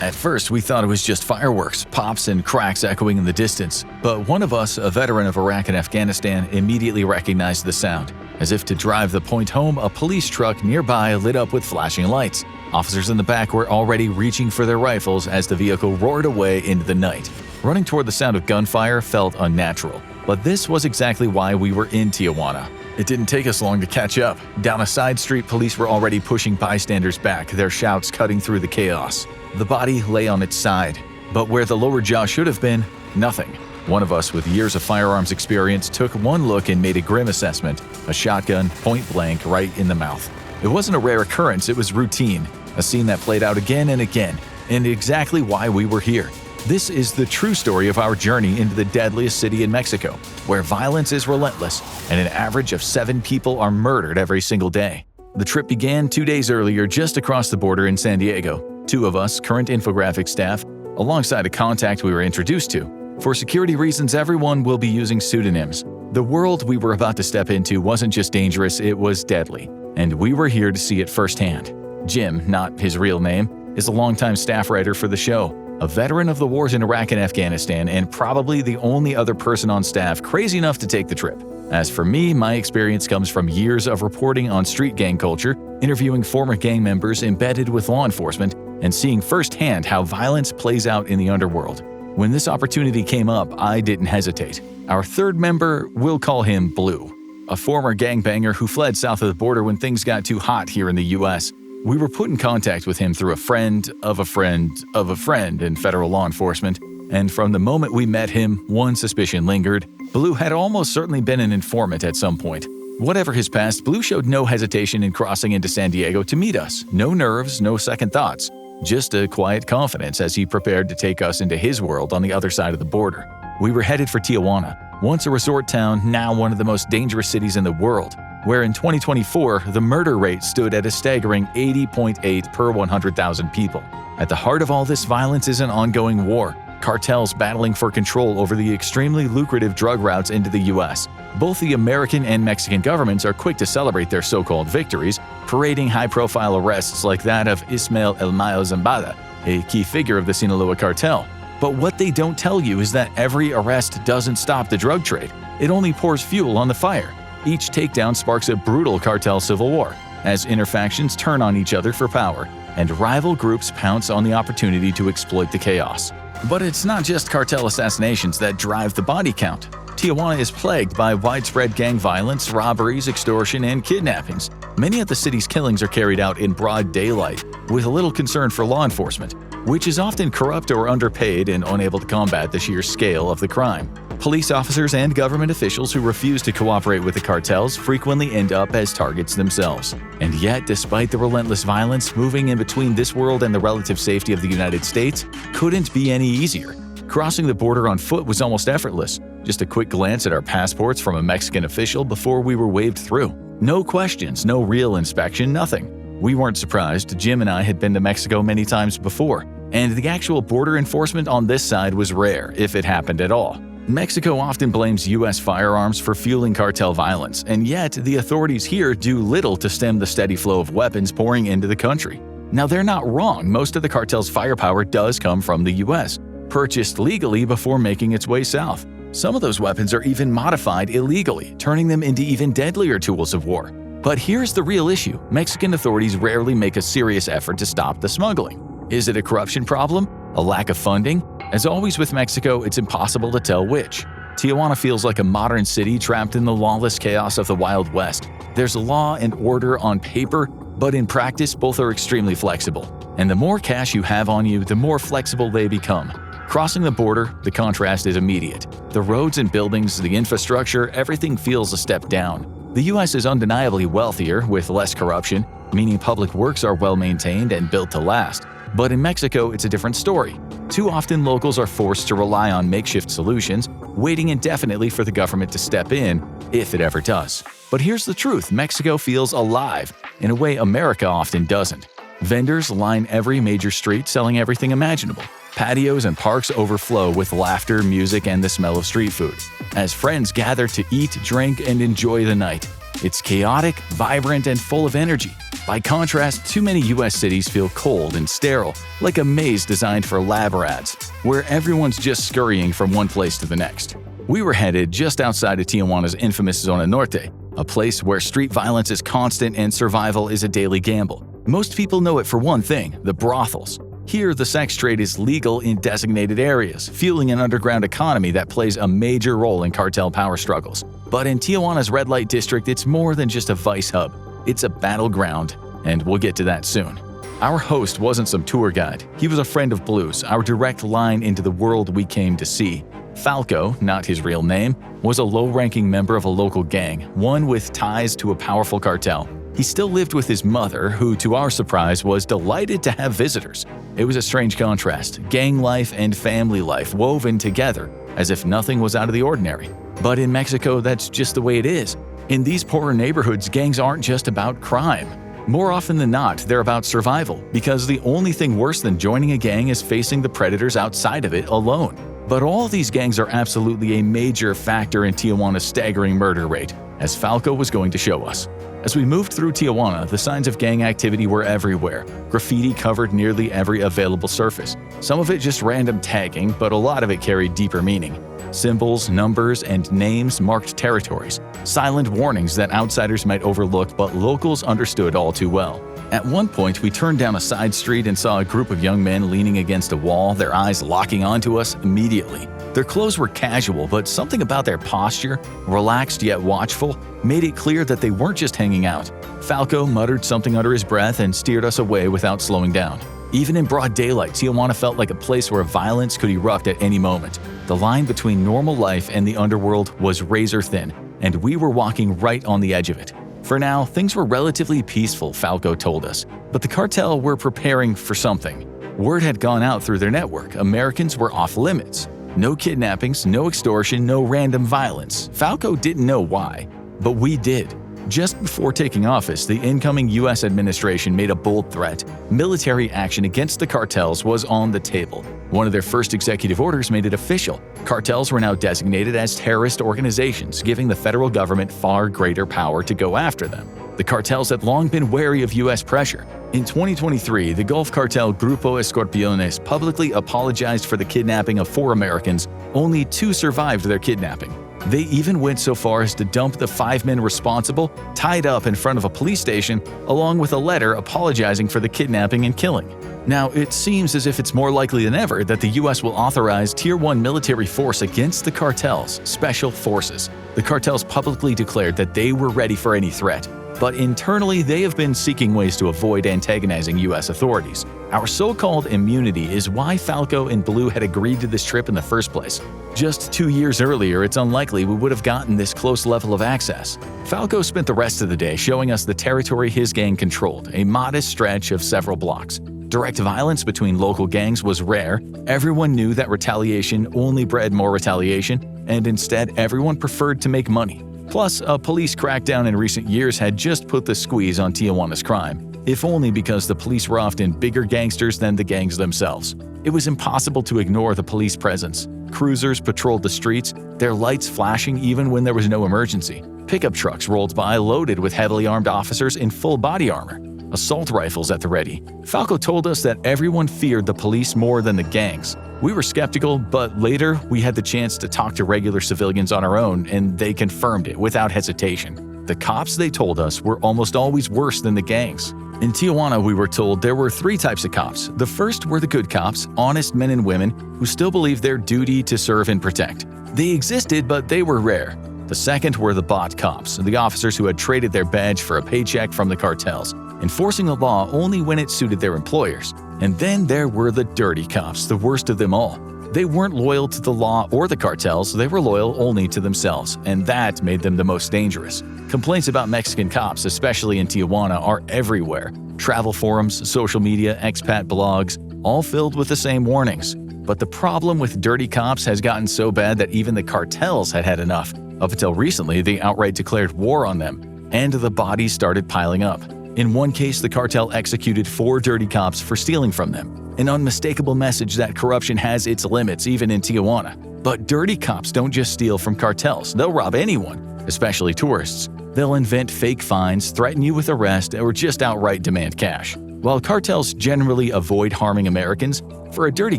At first, we thought it was just fireworks, pops and cracks echoing in the distance, but one of us, a veteran of Iraq and Afghanistan, immediately recognized the sound. As if to drive the point home, a police truck nearby lit up with flashing lights. Officers in the back were already reaching for their rifles as the vehicle roared away into the night. Running toward the sound of gunfire felt unnatural, but this was exactly why we were in Tijuana. It didn't take us long to catch up. Down a side street, police were already pushing bystanders back, their shouts cutting through the chaos. The body lay on its side, but where the lower jaw should have been, nothing. One of us with years of firearms experience took one look and made a grim assessment, a shotgun point blank right in the mouth. It wasn't a rare occurrence, it was routine, a scene that played out again and again, and exactly why we were here. This is the true story of our journey into the deadliest city in Mexico, where violence is relentless and an average of 7 people are murdered every single day. The trip began 2 days earlier just across the border in San Diego. 2 of us, current infographic staff, alongside a contact we were introduced to. For security reasons, everyone will be using pseudonyms. The world we were about to step into wasn't just dangerous, it was deadly, and we were here to see it firsthand. Jim, not his real name, is a longtime staff writer for the show, a veteran of the wars in Iraq and Afghanistan, and probably the only other person on staff crazy enough to take the trip. As for me, my experience comes from years of reporting on street gang culture, interviewing former gang members embedded with law enforcement, and seeing firsthand how violence plays out in the underworld. When this opportunity came up, I didn't hesitate. Our third member, we'll call him Blue, a former gangbanger who fled south of the border when things got too hot here in the US. We were put in contact with him through a friend of a friend of a friend in federal law enforcement, and from the moment we met him, one suspicion lingered. Blue had almost certainly been an informant at some point. Whatever his past, Blue showed no hesitation in crossing into San Diego to meet us. No nerves, no second thoughts. Just a quiet confidence as he prepared to take us into his world on the other side of the border. We were headed for Tijuana, once a resort town, now one of the most dangerous cities in the world, where in 2024, the murder rate stood at a staggering 80.8 per 100,000 people. At the heart of all this violence is an ongoing war, cartels battling for control over the extremely lucrative drug routes into the US. Both the American and Mexican governments are quick to celebrate their so-called victories, parading high-profile arrests like that of Ismael El Mayo Zambada, a key figure of the Sinaloa cartel. But what they don't tell you is that every arrest doesn't stop the drug trade. It only pours fuel on the fire. Each takedown sparks a brutal cartel civil war, as interfactions turn on each other for power, and rival groups pounce on the opportunity to exploit the chaos. But it's not just cartel assassinations that drive the body count. Tijuana is plagued by widespread gang violence, robberies, extortion, and kidnappings. Many of the city's killings are carried out in broad daylight, with little concern for law enforcement, which is often corrupt or underpaid and unable to combat the sheer scale of the crime. Police officers and government officials who refuse to cooperate with the cartels frequently end up as targets themselves. And yet, despite the relentless violence, moving in between this world and the relative safety of the United States couldn't be any easier. Crossing the border on foot was almost effortless. Just a quick glance at our passports from a Mexican official before we were waved through. No questions, no real inspection, nothing. We weren't surprised. Jim and I had been to Mexico many times before, and the actual border enforcement on this side was rare, if it happened at all. Mexico often blames U.S. firearms for fueling cartel violence, and yet the authorities here do little to stem the steady flow of weapons pouring into the country. Now, they're not wrong. Most of the cartel's firepower does come from the U.S., purchased legally before making its way south. Some of those weapons are even modified illegally, turning them into even deadlier tools of war. But here's the real issue. Mexican authorities rarely make a serious effort to stop the smuggling. Is it a corruption problem? A lack of funding? As always with Mexico, it's impossible to tell which. Tijuana feels like a modern city trapped in the lawless chaos of the Wild West. There's law and order on paper, but in practice, both are extremely flexible. And the more cash you have on you, the more flexible they become. Crossing the border, the contrast is immediate. The roads and buildings, the infrastructure, everything feels a step down. The US is undeniably wealthier, with less corruption, meaning public works are well maintained and built to last. But in Mexico, it's a different story. Too often, locals are forced to rely on makeshift solutions, waiting indefinitely for the government to step in, if it ever does. But here's the truth: Mexico feels alive, in a way America often doesn't. Vendors line every major street selling everything imaginable. Patios and parks overflow with laughter, music, and the smell of street food. As friends gather to eat, drink, and enjoy the night, It's chaotic, vibrant, and full of energy. By contrast, too many US cities feel cold and sterile, like a maze designed for lab rats, where everyone's just scurrying from one place to the next. We were headed just outside of Tijuana's infamous Zona Norte, a place where street violence is constant and survival is a daily gamble. Most people know it for one thing: the brothels. Here, the sex trade is legal in designated areas, fueling an underground economy that plays a major role in cartel power struggles. But in Tijuana's red light district, it's more than just a vice hub. It's a battleground, and we'll get to that soon. Our host wasn't some tour guide. He was a friend of Blue's, our direct line into the world we came to see. Falco, not his real name, was a low-ranking member of a local gang, one with ties to a powerful cartel. He still lived with his mother, who, to our surprise, was delighted to have visitors. It was a strange contrast, gang life and family life woven together, as if nothing was out of the ordinary. But in Mexico, that's just the way it is. In these poorer neighborhoods, gangs aren't just about crime. More often than not, they're about survival, because the only thing worse than joining a gang is facing the predators outside of it alone. But all these gangs are absolutely a major factor in Tijuana's staggering murder rate, as Falco was going to show us. As we moved through Tijuana, the signs of gang activity were everywhere. Graffiti covered nearly every available surface. Some of it just random tagging, but a lot of it carried deeper meaning. Symbols, numbers, and names marked territories. Silent warnings that outsiders might overlook, but locals understood all too well. At one point, we turned down a side street and saw a group of young men leaning against a wall, their eyes locking onto us immediately. Their clothes were casual, but something about their posture, relaxed yet watchful, made it clear that they weren't just hanging out. Falco muttered something under his breath and steered us away without slowing down. Even in broad daylight, Tijuana felt like a place where violence could erupt at any moment. The line between normal life and the underworld was razor thin, and we were walking right on the edge of it. For now, things were relatively peaceful, Falco told us, but the cartel were preparing for something. Word had gone out through their network. Americans were off limits. No kidnappings, no extortion, no random violence. Falco didn't know why, but we did. Just before taking office, the incoming U.S. administration made a bold threat. Military action against the cartels was on the table. One of their first executive orders made it official. Cartels were now designated as terrorist organizations, giving the federal government far greater power to go after them. The cartels had long been wary of U.S. pressure. In 2023, the Gulf cartel Grupo Escorpiones publicly apologized for the kidnapping of 4 Americans. Only 2 survived their kidnapping. They even went so far as to dump the 5 men responsible, tied up in front of a police station, along with a letter apologizing for the kidnapping and killing. Now, it seems as if it's more likely than ever that the U.S. will authorize Tier 1 military force against the cartels, Special Forces. The cartels publicly declared that they were ready for any threat, but internally they have been seeking ways to avoid antagonizing U.S. authorities. Our so-called immunity is why Falco and Blue had agreed to this trip in the first place. Just 2 years earlier, it's unlikely we would have gotten this close level of access. Falco spent the rest of the day showing us the territory his gang controlled, a modest stretch of several blocks. Direct violence between local gangs was rare. Everyone knew that retaliation only bred more retaliation, and instead everyone preferred to make money. Plus, a police crackdown in recent years had just put the squeeze on Tijuana's crime, if only because the police were often bigger gangsters than the gangs themselves. It was impossible to ignore the police presence. Cruisers patrolled the streets, their lights flashing even when there was no emergency. Pickup trucks rolled by loaded with heavily armed officers in full body armor. Assault rifles at the ready. Falco told us that everyone feared the police more than the gangs. We were skeptical, but later we had the chance to talk to regular civilians on our own, and they confirmed it without hesitation. The cops, they told us, were almost always worse than the gangs. In Tijuana, we were told there were 3 types of cops. The first were the good cops, honest men and women who still believed their duty to serve and protect. They existed, but they were rare. The second were the bought cops, the officers who had traded their badge for a paycheck from the cartels, enforcing the law only when it suited their employers. And then there were the dirty cops, the worst of them all. They weren't loyal to the law or the cartels, they were loyal only to themselves, and that made them the most dangerous. Complaints about Mexican cops, especially in Tijuana, are everywhere. Travel forums, social media, expat blogs, all filled with the same warnings. But the problem with dirty cops has gotten so bad that even the cartels had had enough. Up until recently, they outright declared war on them, and the bodies started piling up. In one case, the cartel executed 4 dirty cops for stealing from them. An unmistakable message that corruption has its limits even in Tijuana. But dirty cops don't just steal from cartels, they'll rob anyone. especially tourists. They'll invent fake fines, threaten you with arrest, or just outright demand cash. While cartels generally avoid harming Americans, for a dirty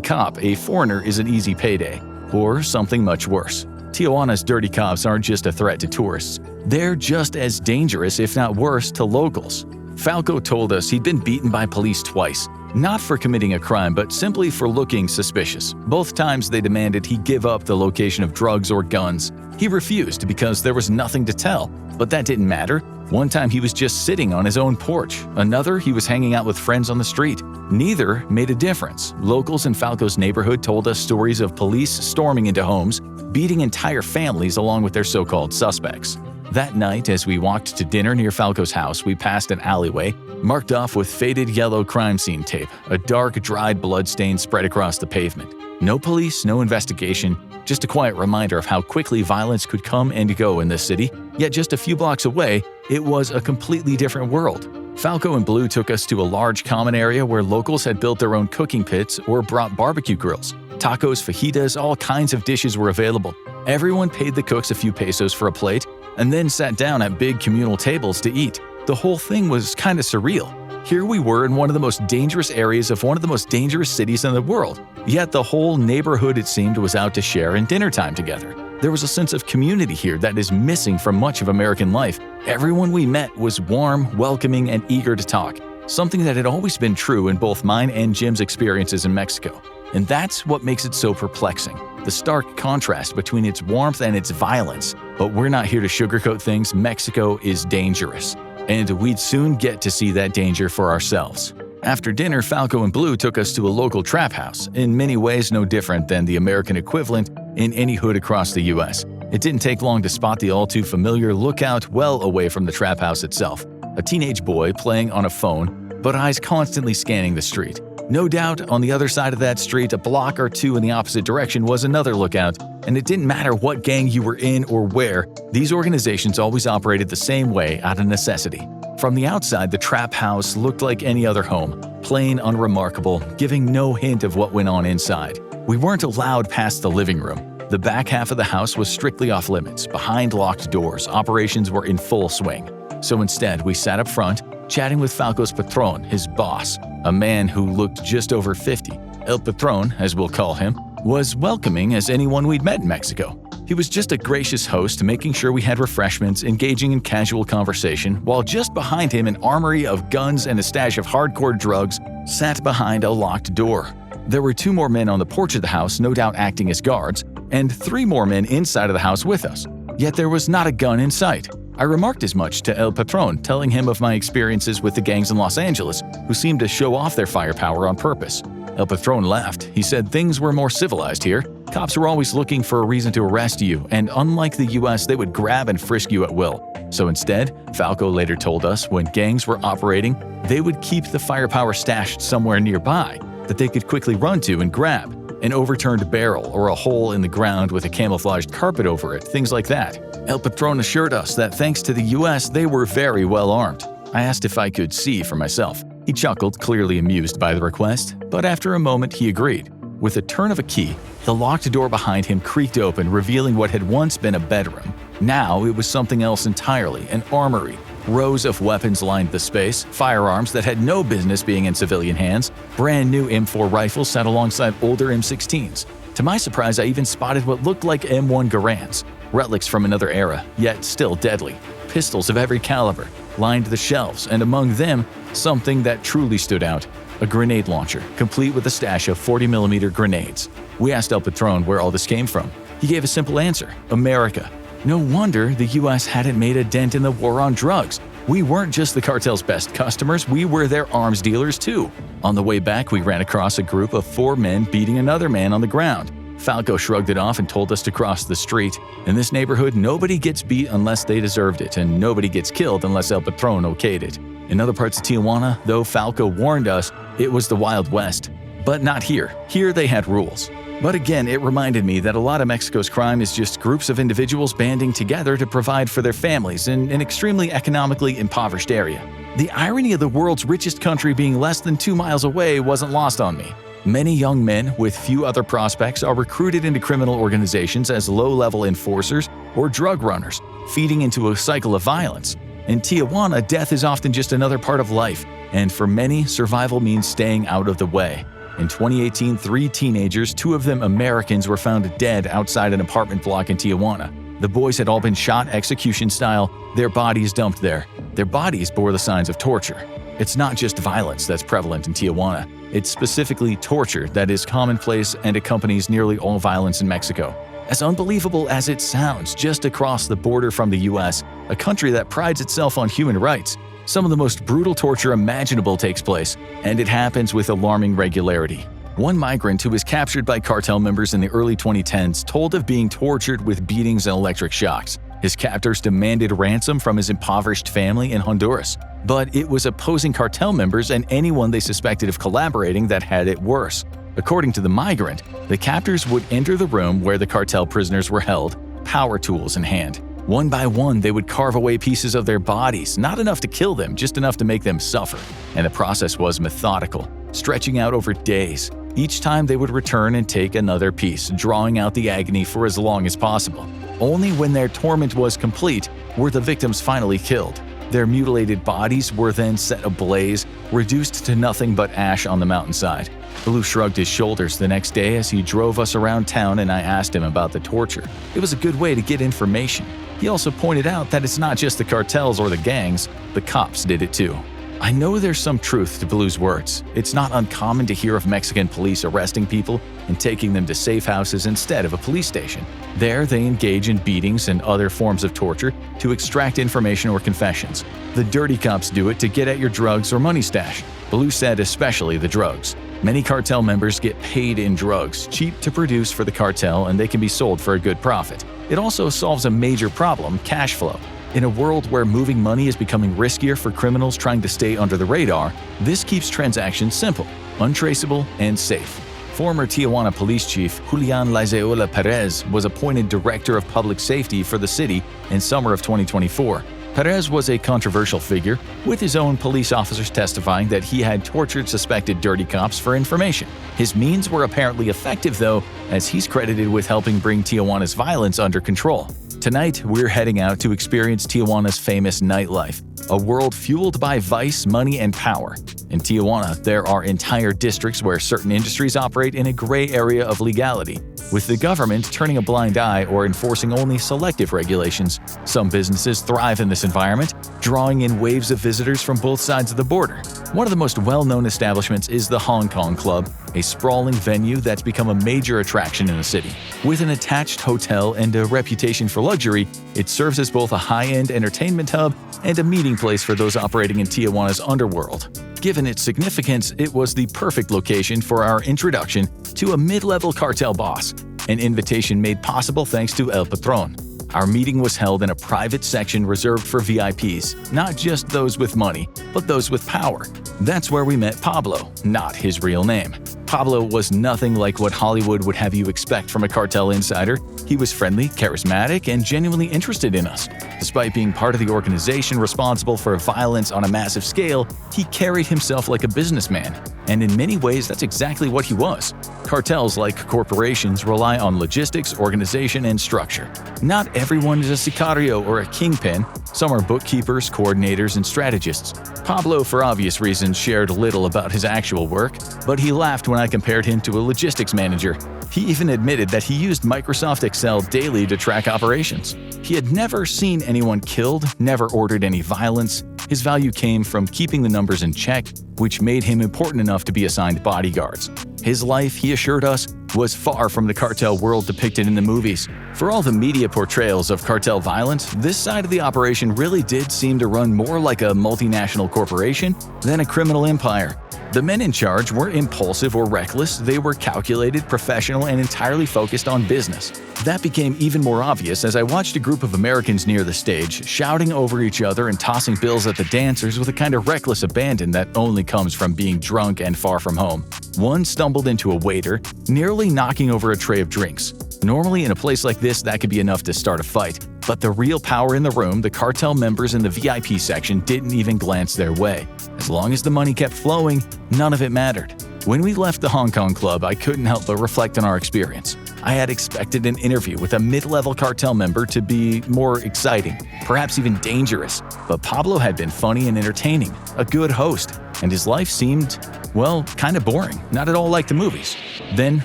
cop, a foreigner is an easy payday. Or something much worse. Tijuana's dirty cops aren't just a threat to tourists. They're just as dangerous, if not worse, to locals. Falco told us he'd been beaten by police twice, not for committing a crime but simply for looking suspicious. Both times they demanded he give up the location of drugs or guns. He refused because there was nothing to tell, but that didn't matter. One time he was just sitting on his own porch, another he was hanging out with friends on the street. Neither made a difference. Locals in Falco's neighborhood told us stories of police storming into homes, beating entire families along with their so-called suspects. That night, as we walked to dinner near Falco's house, we passed an alleyway marked off with faded yellow crime scene tape, a dark, dried blood stain spread across the pavement. No police, no investigation, just a quiet reminder of how quickly violence could come and go in this city, yet just a few blocks away, it was a completely different world. Falco and Blue took us to a large common area where locals had built their own cooking pits or brought barbecue grills. Tacos, fajitas, all kinds of dishes were available. Everyone paid the cooks a few pesos for a plate and then sat down at big communal tables to eat. The whole thing was kind of surreal. Here we were in one of the most dangerous areas of one of the most dangerous cities in the world, yet the whole neighborhood, it seemed, was out to share in dinner time together. There was a sense of community here that is missing from much of American life. Everyone we met was warm, welcoming, and eager to talk, something that had always been true in both mine and Jim's experiences in Mexico. And that's what makes it so perplexing, the stark contrast between its warmth and its violence. But we're not here to sugarcoat things. Mexico is dangerous, and we'd soon get to see that danger for ourselves. After dinner, Falco and Blue took us to a local trap house, in many ways no different than the American equivalent in any hood across the US. It didn't take long to spot the all-too-familiar lookout well away from the trap house itself. A teenage boy playing on a phone, but eyes constantly scanning the street. No doubt, on the other side of that street, a block or two in the opposite direction, was another lookout, and it didn't matter what gang you were in or where, these organizations always operated the same way out of necessity. From the outside, the trap house looked like any other home, plain, unremarkable, giving no hint of what went on inside. We weren't allowed past the living room. The back half of the house was strictly off-limits. Behind locked doors, operations were in full swing. So instead, we sat up front, chatting with Falco's Patron, his boss, a man who looked just over 50. El Patron, as we'll call him, was welcoming as anyone we'd met in Mexico. He was just a gracious host, making sure we had refreshments, engaging in casual conversation, while just behind him an armory of guns and a stash of hardcore drugs sat behind a locked door. There were 2 more men on the porch of the house, no doubt acting as guards, and 3 more men inside of the house with us. Yet there was not a gun in sight. I remarked as much to El Patron, telling him of my experiences with the gangs in Los Angeles, who seemed to show off their firepower on purpose. El Patron laughed. He said things were more civilized here. Cops were always looking for a reason to arrest you, and unlike the US, they would grab and frisk you at will. So instead, Falco later told us, when gangs were operating, they would keep the firepower stashed somewhere nearby that they could quickly run to and grab. An overturned barrel or a hole in the ground with a camouflaged carpet over it, things like that. El Patron assured us that thanks to the US, they were very well armed. I asked if I could see for myself. He chuckled, clearly amused by the request, but after a moment he agreed. With a turn of a key, the locked door behind him creaked open, revealing what had once been a bedroom. Now it was something else entirely, an armory. Rows of weapons lined the space, firearms that had no business being in civilian hands, brand new M4 rifles sat alongside older M16s. To my surprise, I even spotted what looked like M1 Garands, relics from another era, yet still deadly. Pistols of every caliber lined the shelves, and among them, something that truly stood out, a grenade launcher, complete with a stash of 40mm grenades. We asked El Patron where all this came from. He gave a simple answer: America. No wonder the US hadn't made a dent in the war on drugs. We weren't just the cartel's best customers, we were their arms dealers too. On the way back, we ran across a group of 4 men beating another man on the ground. Falco shrugged it off and told us to cross the street. In this neighborhood, nobody gets beat unless they deserved it, and nobody gets killed unless El Patron okayed it. In other parts of Tijuana, though Falco warned us, it was the Wild West. But not here. Here they had rules. But again, it reminded me that a lot of Mexico's crime is just groups of individuals banding together to provide for their families in an extremely economically impoverished area. The irony of the world's richest country being less than 2 miles away wasn't lost on me. Many young men with few other prospects are recruited into criminal organizations as low-level enforcers or drug runners, feeding into a cycle of violence. In Tijuana, death is often just another part of life, and for many, survival means staying out of the way. In 2018, 3 teenagers, 2 of them Americans, were found dead outside an apartment block in Tijuana. The boys had all been shot execution style, their bodies dumped there. Their bodies bore the signs of torture. It's not just violence that's prevalent in Tijuana. It's specifically torture that is commonplace and accompanies nearly all violence in Mexico. As unbelievable as it sounds, just across the border from the US, a country that prides itself on human rights, some of the most brutal torture imaginable takes place, and it happens with alarming regularity. One migrant who was captured by cartel members in the early 2010s told of being tortured with beatings and electric shocks. His captors demanded ransom from his impoverished family in Honduras, but it was opposing cartel members and anyone they suspected of collaborating that had it worse. According to the migrant, the captors would enter the room where the cartel prisoners were held, power tools in hand. One by one, they would carve away pieces of their bodies, not enough to kill them, just enough to make them suffer. And the process was methodical, stretching out over days. Each time they would return and take another piece, drawing out the agony for as long as possible. Only when their torment was complete were the victims finally killed. Their mutilated bodies were then set ablaze, reduced to nothing but ash on the mountainside. Blue shrugged his shoulders the next day as he drove us around town, and I asked him about the torture. It was a good way to get information. He also pointed out that it's not just the cartels or the gangs, the cops did it too. I know there's some truth to Blue's words. It's not uncommon to hear of Mexican police arresting people and taking them to safe houses instead of a police station. There, they engage in beatings and other forms of torture to extract information or confessions. The dirty cops do it to get at your drugs or money stash. Blue said especially the drugs. Many cartel members get paid in drugs, cheap to produce for the cartel, and they can be sold for a good profit. It also solves a major problem, cash flow. In a world where moving money is becoming riskier for criminals trying to stay under the radar, this keeps transactions simple, untraceable, and safe. Former Tijuana Police Chief Julian Lizaola Perez was appointed Director of Public Safety for the city in summer of 2024. Perez was a controversial figure, with his own police officers testifying that he had tortured suspected dirty cops for information. His means were apparently effective, though, as he's credited with helping bring Tijuana's violence under control. Tonight, we're heading out to experience Tijuana's famous nightlife, a world fueled by vice, money, and power. In Tijuana, there are entire districts where certain industries operate in a gray area of legality, with the government turning a blind eye or enforcing only selective regulations. Some businesses thrive in this environment, drawing in waves of visitors from both sides of the border. One of the most well-known establishments is the Hong Kong Club, a sprawling venue that's become a major attraction in the city. With an attached hotel and a reputation for luxury, it serves as both a high-end entertainment hub and a meeting place for those operating in Tijuana's underworld. Given its significance, it was the perfect location for our introduction to a mid-level cartel boss, an invitation made possible thanks to El Patron. Our meeting was held in a private section reserved for VIPs, not just those with money, but those with power. That's where we met Pablo, not his real name. Pablo was nothing like what Hollywood would have you expect from a cartel insider. He was friendly, charismatic, and genuinely interested in us. Despite being part of the organization responsible for violence on a massive scale, he carried himself like a businessman. And in many ways, that's exactly what he was. Cartels, like corporations, rely on logistics, organization, and structure. Not everyone is a sicario or a kingpin. Some are bookkeepers, coordinators, and strategists. Pablo, for obvious reasons, shared little about his actual work, but he laughed when I compared him to a logistics manager. He even admitted that he used Microsoft Excel daily to track operations. He had never seen anyone killed, never ordered any violence. His value came from keeping the numbers in check, which made him important enough to be assigned bodyguards. His life, he assured us, was far from the cartel world depicted in the movies. For all the media portrayals of cartel violence, this side of the operation really did seem to run more like a multinational corporation than a criminal empire. The men in charge weren't impulsive or reckless, they were calculated, professional, and entirely focused on business. That became even more obvious as I watched a group of Americans near the stage, shouting over each other and tossing bills at the dancers with a kind of reckless abandon that only comes from being drunk and far from home. One stumbled into a waiter, nearly knocking over a tray of drinks. Normally, in a place like this, that could be enough to start a fight. But the real power in the room, the cartel members in the VIP section, didn't even glance their way. As long as the money kept flowing, none of it mattered. When we left the Hong Kong Club, I couldn't help but reflect on our experience. I had expected an interview with a mid-level cartel member to be more exciting, perhaps even dangerous, but Pablo had been funny and entertaining, a good host, and his life seemed, well, kind of boring, not at all like the movies. Then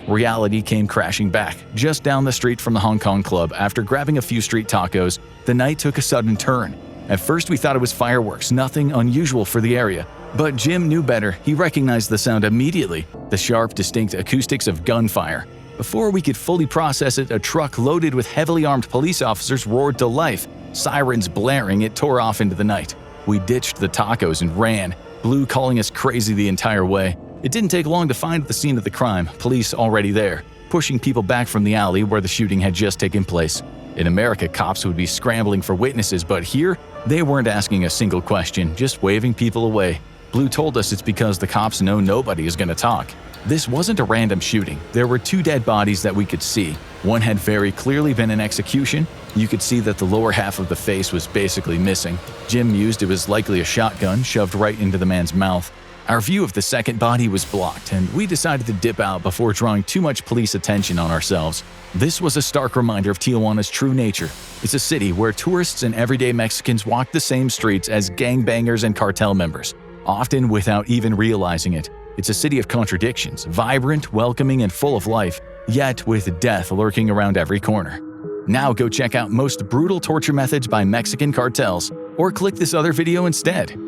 reality came crashing back. Just down the street from the Hong Kong club, after grabbing a few street tacos, the night took a sudden turn. At first we thought it was fireworks, nothing unusual for the area. But Jim knew better. He recognized the sound immediately, the sharp, distinct acoustics of gunfire. Before we could fully process it, a truck loaded with heavily armed police officers roared to life. Sirens blaring, it tore off into the night. We ditched the tacos and ran, Blue calling us crazy the entire way. It didn't take long to find the scene of the crime, police already there, pushing people back from the alley where the shooting had just taken place. In America, cops would be scrambling for witnesses, but here, they weren't asking a single question, just waving people away. Blue told us it's because the cops know nobody is going to talk. This wasn't a random shooting. There were 2 dead bodies that we could see. One had very clearly been an execution. You could see that the lower half of the face was basically missing. Jim mused it was likely a shotgun shoved right into the man's mouth. Our view of the second body was blocked, and we decided to dip out before drawing too much police attention on ourselves. This was a stark reminder of Tijuana's true nature. It's a city where tourists and everyday Mexicans walk the same streets as gangbangers and cartel members, often without even realizing it. It's a city of contradictions, vibrant, welcoming, and full of life, yet with death lurking around every corner. Now go check out most brutal torture methods by Mexican cartels, or click this other video instead.